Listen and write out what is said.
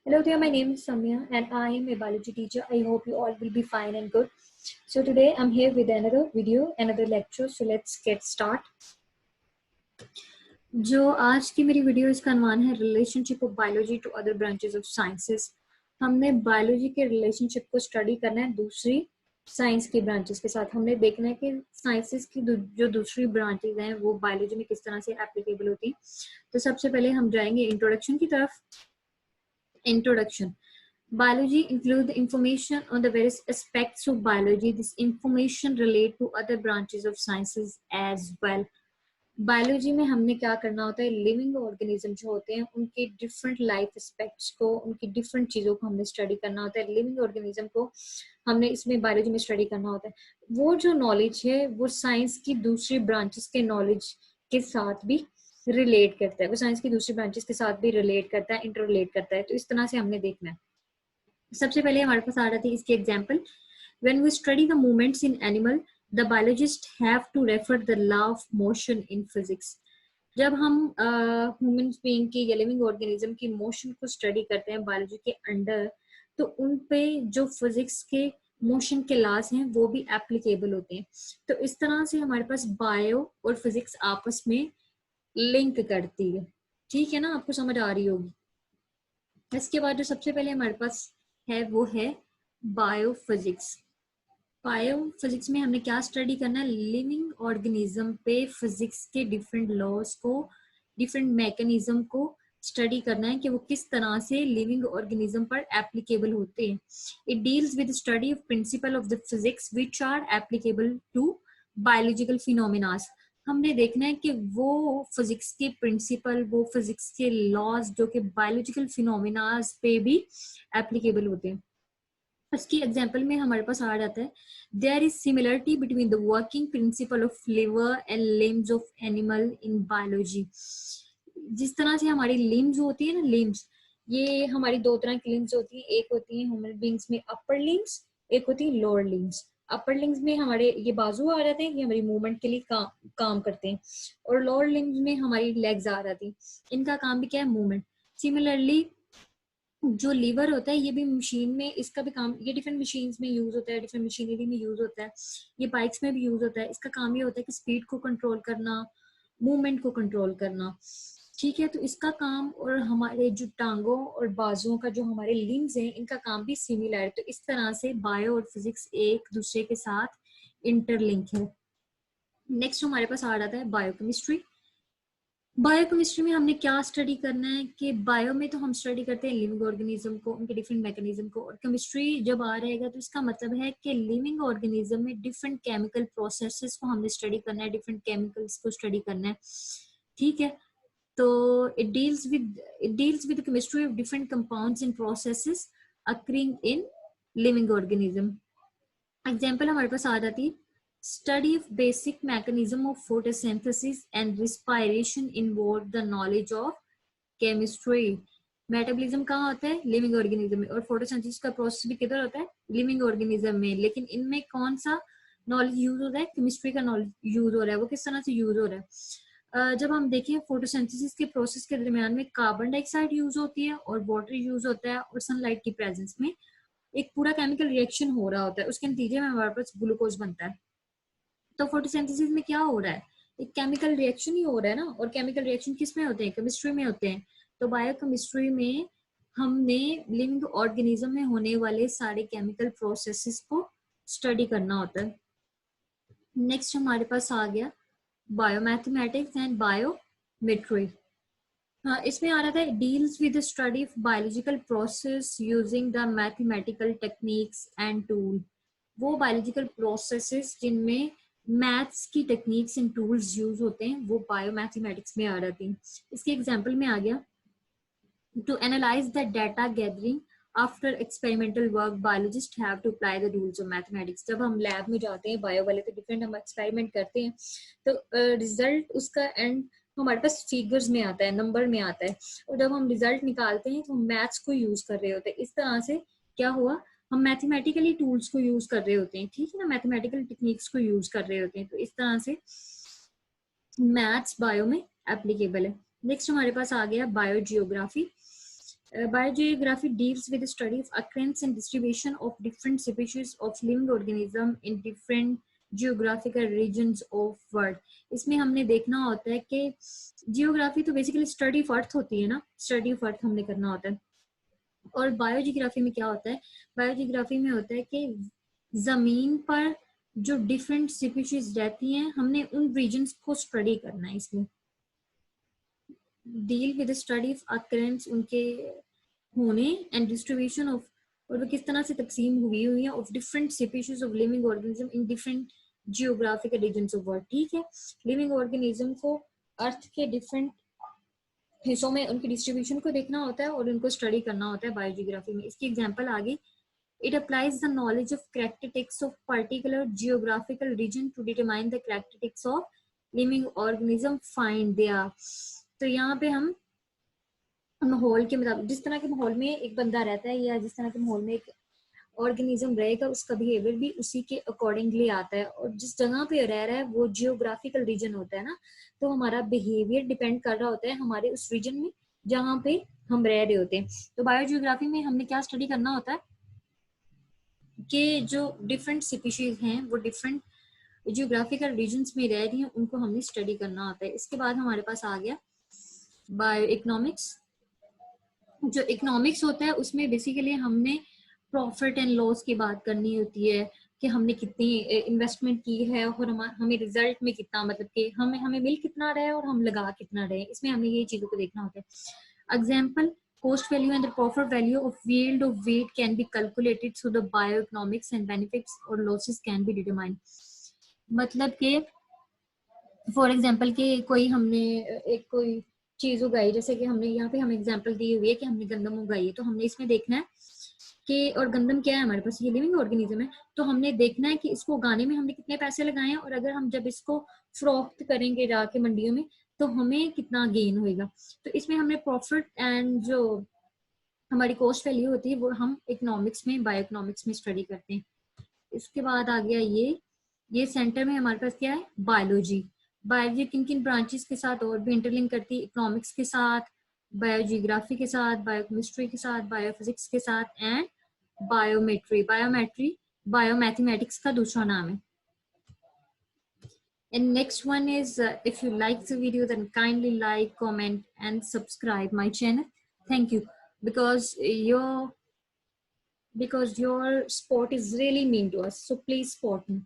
Hello there, my name is Samya and I am a biology teacher. I hope you all will be fine and good. So today I'm here with another video, another lecture. So let's get start. जो आज की मेरी video इसका अनुमान है relationship of biology to other branches of sciences. हमने biology के relationship को स्टडी करना है दूसरी साइंस की ब्रांचेस के साथ। हमने देखना है कि साइंसेस की जो दूसरी ब्रांचेस हैं वो बायोलॉजी में किस तरह से एप्लीकेबल होती हैं। तो सबसे पहले हम जाएंगे इंट्रोडक्शन की तरफ। Introduction. Biology includes the information on the various aspects of biology. This information relate to other branches of sciences as well. Biology में हमने क्या करना होता है, लिविंग ऑर्गेनिज्म जो होते हैं उनके डिफरेंट लाइफ एस्पेक्ट्स को, उनकी डिफरेंट चीजों को हमने स्टडी करना होता है। लिविंग ऑर्गेनिज्म को हमने इसमें बायोलॉजी में स्टडी करना होता है। वो जो नॉलेज है वो साइंस की दूसरी ब्रांचेस के नॉलेज के साथ भी रिलेट करता है, वो साइंस की दूसरी ब्रांचेस के साथ भी रिलेट करता है, इंटर रिलेट करता है। तो इस तरह से हमने देखना है। सबसे पहले हमारे पास आ रहा था इसके example, when we study the movements in animal, the biologists have to refer the law of motion in physics. जब हम ह्यूमन बीइंग की या लिविंग ऑर्गेनिज्म की मोशन को स्टडी करते हैं बायोलॉजी के अंडर, तो उन पे जो फिजिक्स के मोशन के लॉज हैं वो भी एप्लीकेबल होते हैं। तो इस तरह से हमारे पास बायो और फिजिक्स आपस में लिंक करती है। ठीक है ना, आपको समझ आ रही होगी। इसके बाद जो सबसे पहले हमारे पास है वो है बायोफिजिक्स। बायोफिजिक्स में हमने क्या स्टडी करना है, लिविंग ऑर्गेनिज्म पे फिजिक्स के डिफरेंट लॉज को, डिफरेंट मैकेनिज्म को स्टडी करना है कि वो किस तरह से लिविंग ऑर्गेनिज्म पर एप्लीकेबल होते हैं। It deals with study of principle of the physics which are applicable to biological phenomenas. हमने देखना है कि वो फिजिक्स के प्रिंसिपल, वो फिजिक्स के लॉज जो कि बायोलॉजिकल फिनोमेनास पे भी एप्लीकेबल होते हैं। इसकी एग्जाम्पल में हमारे पास आ जाता है, there is similarity between the working principle of lever and limbs of animal in biology. जिस तरह से हमारी लिम्स होती है ना, लिम्स, ये हमारी दो तरह की लिम्स होती है। एक होती है ह्यूमन बींग्स में अपर लिम्स, एक होती है लोअर लिम्स। अपर लिम्स में हमारे ये बाजू आ जाते हैं, ये हमारी मूवमेंट के लिए काम करते हैं, और लोअर लिम्स में हमारी लेग्स आ जाती हैं, इनका काम भी क्या है, मूवमेंट। सिमिलरली जो लीवर होता है ये भी मशीन में, इसका भी काम, ये डिफरेंट मशीन में यूज होता है, डिफरेंट मशीनरी में यूज होता है, ये बाइक्स में भी यूज होता है। इसका काम ये होता है कि स्पीड को कंट्रोल करना, मूवमेंट को कंट्रोल करना। ठीक है, तो इसका काम और हमारे जो टांगों और बाजुओं का जो हमारे लिम्स हैं इनका काम भी सिमिलर है। तो इस तरह से बायो और फिजिक्स एक दूसरे के साथ इंटरलिंक है। नेक्स्ट हमारे पास आ जाता है बायोकेमिस्ट्री। बायोकेमिस्ट्री में हमने क्या स्टडी करना है कि बायो में तो हम स्टडी करते हैं लिविंग ऑर्गेनिज्म को, उनके डिफरेंट मैकेनिज्म को, और केमिस्ट्री जब आ रहेगा तो इसका मतलब है कि लिविंग ऑर्गेनिज्म में डिफरेंट केमिकल प्रोसेसेस को हमने स्टडी करना है, डिफरेंट केमिकल्स को स्टडी करना है। ठीक है, तो it deals with chemistry of different compounds and processes occurring in living organism. Example हमारे पास आ जाती है, study of basic mechanism of photosynthesis and respiration involve the knowledge of chemistry. Metabolism कहाँ होता है, लिविंग ऑर्गेनिज्म में, और फोटोसिंथेसिस का process भी किधर होता है, लिविंग ऑर्गेनिज्म में। लेकिन इनमें कौन सा नॉलेज यूज होता है, केमिस्ट्री का नॉलेज यूज हो रहा है। वो किस तरह से यूज हो रहा है, जब हम देखें फोटोसिंथेसिस के प्रोसेस के दरमियान में कार्बन डाइऑक्साइड यूज होती है और वाटर यूज होता है, और सनलाइट की प्रेजेंस में एक पूरा केमिकल रिएक्शन हो रहा होता है, उसके नतीजे में हमारे पास ग्लूकोज बनता है। तो फोटोसिंथेसिस में क्या हो रहा है, एक केमिकल रिएक्शन ही हो रहा है ना, और केमिकल रिएक्शन किस में होते हैं, केमिस्ट्री में होते हैं। तो बायोकेमिस्ट्री में हमने लिविंग ऑर्गेनिज्म में होने वाले सारे केमिकल प्रोसेसेस को स्टडी करना होता है। नेक्स्ट हमारे पास आ गया बायोमैथमेटिक्स एंड बायोमेट्री। हाँ, इसमें आ रहा था deals with the study of biological process using the mathematical techniques and tool. वो बायोलॉजिकल प्रोसेसेस जिनमें मैथ्स की टेक्निक्स एंड टूल्स यूज होते हैं वो बायोमैथमेटिक्स में आ जाती हैं। इसके एग्जांपल में आ गया, to analyse the data gathering after experimental work biologist have to apply the rules of mathematics. जब हम लैब में जाते हैं बायो वाले तो डिफरेंट हम एक्सपेरिमेंट करते हैं, तो रिजल्ट उसका एंड हमारे पास फिगर्स में आता है, नंबर में आता है, और जब हम रिजल्ट निकालते हैं तो हम मैथ्स को यूज कर रहे होते हैं। इस तरह से क्या हुआ, हम मैथमेटिकली टूल्स को यूज कर रहे होते हैं। ठीक है ना, मैथमेटिकल टेक्निक्स को यूज कर रहे होते हैं। तो इस तरह से मैथ्स बायो में एप्लीकेबल है। नेक्स्ट हमारे पास आ गया biogeography. Biogeography deals with the study of occurrence and distribution of different species of living organism in different geographical regions of world. इसमें हमने देखना होता है कि जियोग्राफी तो बेसिकली स्टडी ऑफ अर्थ होती है ना, स्टडी ऑफ अर्थ हमने करना होता है। और बायोजियोग्राफी में क्या होता है, बायोजियोग्राफी में होता है कि जमीन पर जो डिफरेंट स्पीशीज रहती हैं हमने उन रीजन्स को स्टडी करना है। इसमें deal with study of occurrence, उनके होने एंड डिस्ट्रीब्यूशन ऑफ, और वो किस तरह से तकसीम हुई हुई है, of different species of living organism in different geographical regions of world. ठीक है, लिविंग ऑर्गेनिज्म को अर्थ के डिफरेंट हिस्सों में उनकी डिस्ट्रीब्यूशन को देखना होता है और उनको स्टडी करना होता है बायोजियोग्राफी में। इसकी एग्जांपल आगे, it applies the knowledge of characteristics of particular geographical region to determine the characteristics of living organism find there। तो यहाँ पे हम माहौल के मुताबिक, जिस तरह के माहौल में एक बंदा रहता है या जिस तरह के माहौल में एक ऑर्गेनिज्म रहेगा, उसका बिहेवियर भी उसी के अकॉर्डिंगली आता है। और जिस जगह पे रह रहा है वो जियोग्राफिकल रीजन होता है ना, तो हमारा बिहेवियर डिपेंड कर रहा होता है हमारे उस रीजन में जहाँ पे हम रह रहे होते हैं। तो बायोजियोग्राफी में हमने क्या स्टडी करना होता है कि जो डिफरेंट स्पीशीज हैं वो डिफरेंट जियोग्राफिकल रीजन्स में रह रही हैं, उनको हमने स्टडी करना होता है। इसके बाद हमारे पास आ गया बायो इकोनॉमिक्स। जो इकोनॉमिक्स होता है उसमें बेसिकली हमने प्रॉफिट एंड लॉस की बात करनी होती है कि हमने कितनी इन्वेस्टमेंट की है और हमें रिजल्ट में कितना, मतलब कि हमें मिल कितना रहे और हम लगा कितना रहे, इसमें हमें ये चीजों को देखना होता है। Example, cost value and the profit value of yield of weight can be calculated through the bioeconomics and benefits or losses can be determined। मतलब कि फॉर एग्जाम्पल कि कोई हमने एक कोई चीज उगाई, जैसे कि हमने यहाँ पे हमें एग्जाम्पल दी हुई है कि हमने गंदम उगाई है, तो हमने इसमें देखना है कि, और गंदम क्या है हमारे पास, ये लिविंग ऑर्गेनिज्म है, तो हमने देखना है कि इसको उगाने में हमने कितने पैसे लगाए हैं और अगर हम जब इसको फरोख्त करेंगे जाके मंडियों में तो हमें कितना गेन होगा। तो इसमें हमने प्रॉफिट एंड जो हमारी कॉस्ट वैल्यू होती है वो हम इकोनॉमिक्स में, बायो इकोनॉमिक्स में स्टडी करते हैं। इसके बाद आ गया ये सेंटर में हमारे पास क्या है, बायोलॉजी। बायोलॉजी किन किन ब्रांचेस के साथ और भी इंटरलिंक करती है, इकोनॉमिक्स के साथ, बायोजियोग्राफी के साथ, बायोकेमिस्ट्री के साथ, बायोफिजिक्स के साथ एंड बायोमेट्री बायोमैथमेटिक्स का दूसरा नाम है। And next one is, if you like the video, then kindly like, comment, and subscribe my channel. Thank you, because your support is really mean to us. So please support me.